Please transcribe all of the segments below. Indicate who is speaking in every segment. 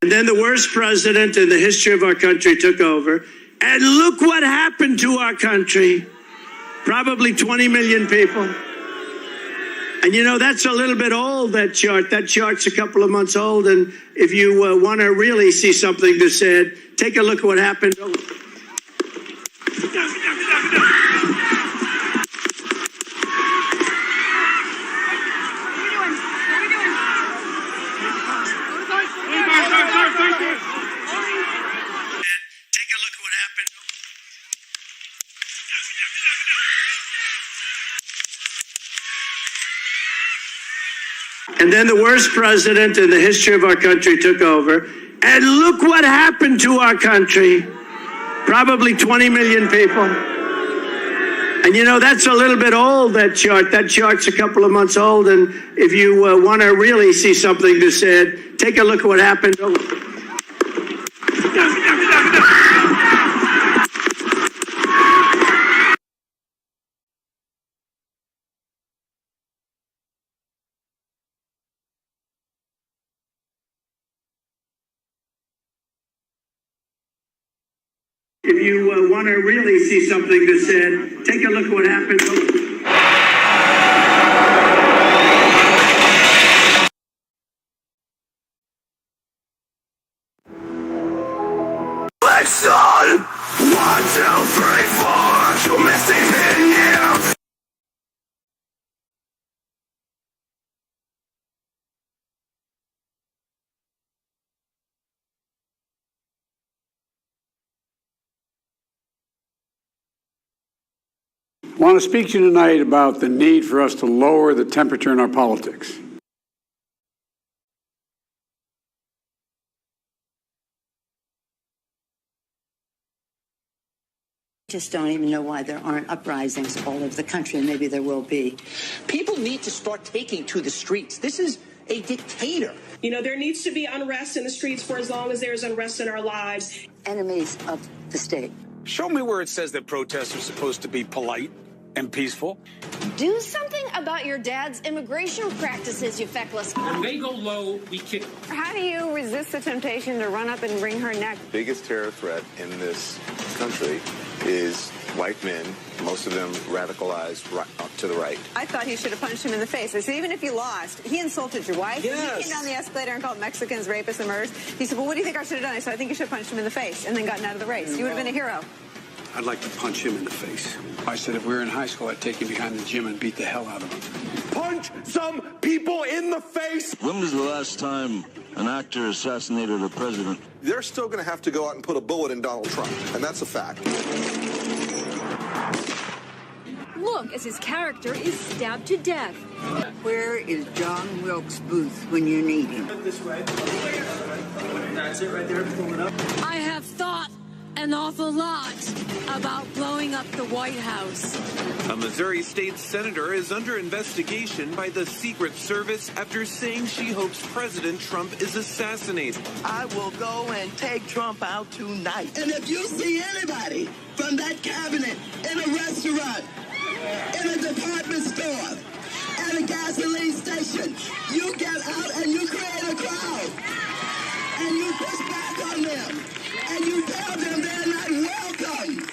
Speaker 1: And then the worst president in the history of our country took over. And look what happened to our country. Probably 20 million people. And you know, that's a little bit old, that chart. That chart's a couple of months old. And if you want to really see something that's said, take a look at what happened. And then the worst president in the history of our country took over. And look what happened to our country. Probably 20 million people. And you know, that's a little bit old, that chart. That chart's a couple of months old. And if you want to really see something that's said, take a look at what happened. If you want to really see something that said, take a look at what happened.
Speaker 2: Let's on! 1, 2, 3, 4. You're missing in here.
Speaker 3: I want to speak to you tonight about the need for us to lower the temperature in our politics.
Speaker 4: Just don't even know why there aren't uprisings all over the country, and maybe there will be.
Speaker 5: People need to start taking to the streets. This is a dictator.
Speaker 6: You know, there needs to be unrest in the streets for as long as there's unrest in our lives.
Speaker 4: Enemies of the state.
Speaker 7: Show me where it says that protests are supposed to be polite and peaceful.
Speaker 8: Do something about your dad's immigration practices, you feckless.
Speaker 9: When they go low, we kick.
Speaker 10: How do you resist the temptation to run up and wring her neck?
Speaker 11: The biggest terror threat in this country is white men, most of them radicalized to the right.
Speaker 10: I thought he should have punched him in the face. I said, even if you lost, he insulted your wife.
Speaker 11: Yes.
Speaker 10: He came down the escalator and called Mexicans rapists and murderers. He said, well, what do you think I should have done? I said, I think you should have punched him in the face and then gotten out of the race. You would have been a hero.
Speaker 3: I'd like to punch him in the face. I said if we were in high school, I'd take him behind the gym and beat the hell out of him.
Speaker 2: Punch some people in the face!
Speaker 12: When was the last time an actor assassinated a president?
Speaker 11: They're still going to have to go out and put a bullet in Donald Trump, and that's a fact.
Speaker 8: Look, as his character is stabbed to death.
Speaker 4: Where is John Wilkes Booth when you need him?
Speaker 1: This way. That's it right there. Pull it up.
Speaker 8: I have thought an awful lot about blowing up the White House.
Speaker 13: A Missouri state senator is under investigation by the Secret Service after saying she hopes President Trump is assassinated.
Speaker 5: I will go and take Trump out tonight.
Speaker 14: And if you see anybody from that cabinet in a restaurant, in a department store, at a gasoline station, you get out and you create a crowd. And you push back on them. And you tell them they're not welcome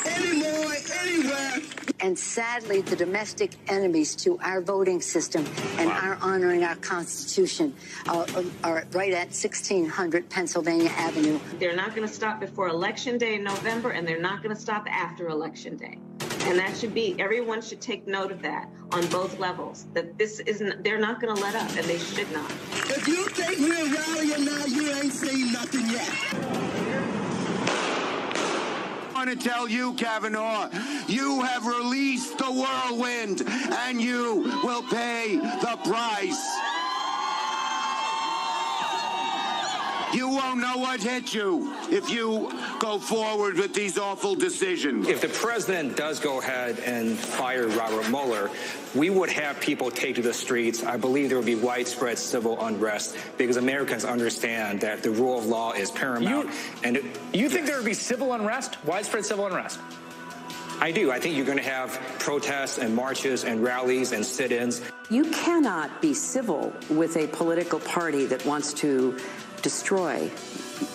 Speaker 14: anymore, anywhere.
Speaker 4: And sadly, the domestic enemies to our voting system and our honoring our Constitution are right at 1600 Pennsylvania Avenue.
Speaker 15: They're not going to stop before Election Day in November, and they're not going to stop after Election Day. And that should be, everyone should take note of that on both levels, that this isn't, they're not going to let up, and they should not.
Speaker 14: If you think we're rallying now, you ain't seen nothing yet.
Speaker 2: I want to tell you, Kavanaugh, you have released the whirlwind, and you will pay the price. You won't know what hit you if you go forward with these awful decisions.
Speaker 7: If the president does go ahead and fire Robert Mueller, we would have people take to the streets. I believe there would be widespread civil unrest because Americans understand that the rule of law is paramount.
Speaker 9: You think there would be civil unrest, widespread civil unrest?
Speaker 7: I do. I think you're going to have protests and marches and rallies and sit-ins.
Speaker 16: You cannot be civil with a political party that wants to destroy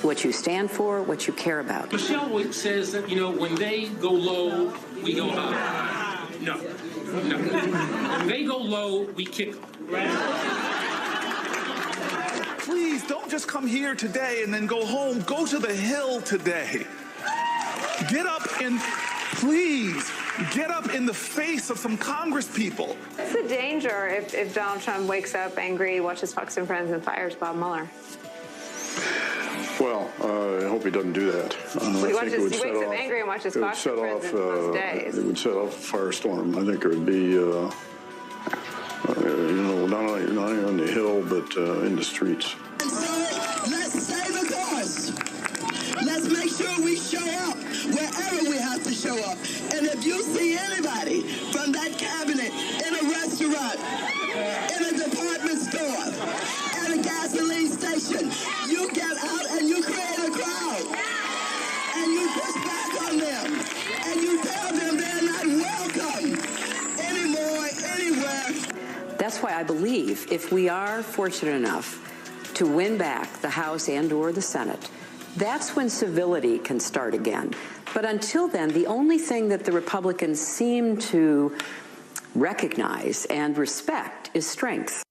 Speaker 16: what you stand for, what you care about.
Speaker 17: Michelle says that, when they go low, we go high. No. When they go low, we kick them.
Speaker 18: Please don't just come here today and then go home. Go to the Hill today. Get up and please get up in the face of some Congress people.
Speaker 10: What's the danger if Donald Trump wakes up angry, watches Fox and Friends, and fires Bob Mueller?
Speaker 19: Well, I hope he doesn't do that.
Speaker 10: He wakes up angry and watches Fox and Friends in most days.
Speaker 19: It would set off a firestorm. I think it would be, not only on the Hill, but in the streets.
Speaker 14: And so let's stay the course. Let's make sure we show up wherever we have to show up. And if you see anybody from that cabinet in a restaurant, in a department store, at a gasoline station, you get out and you create a crowd. And you push back on them. And you tell them they're not welcome anymore, anywhere.
Speaker 16: That's why I believe if we are fortunate enough to win back the House and/or the Senate, that's when civility can start again. But until then, the only thing that the Republicans seem to recognize and respect is strength.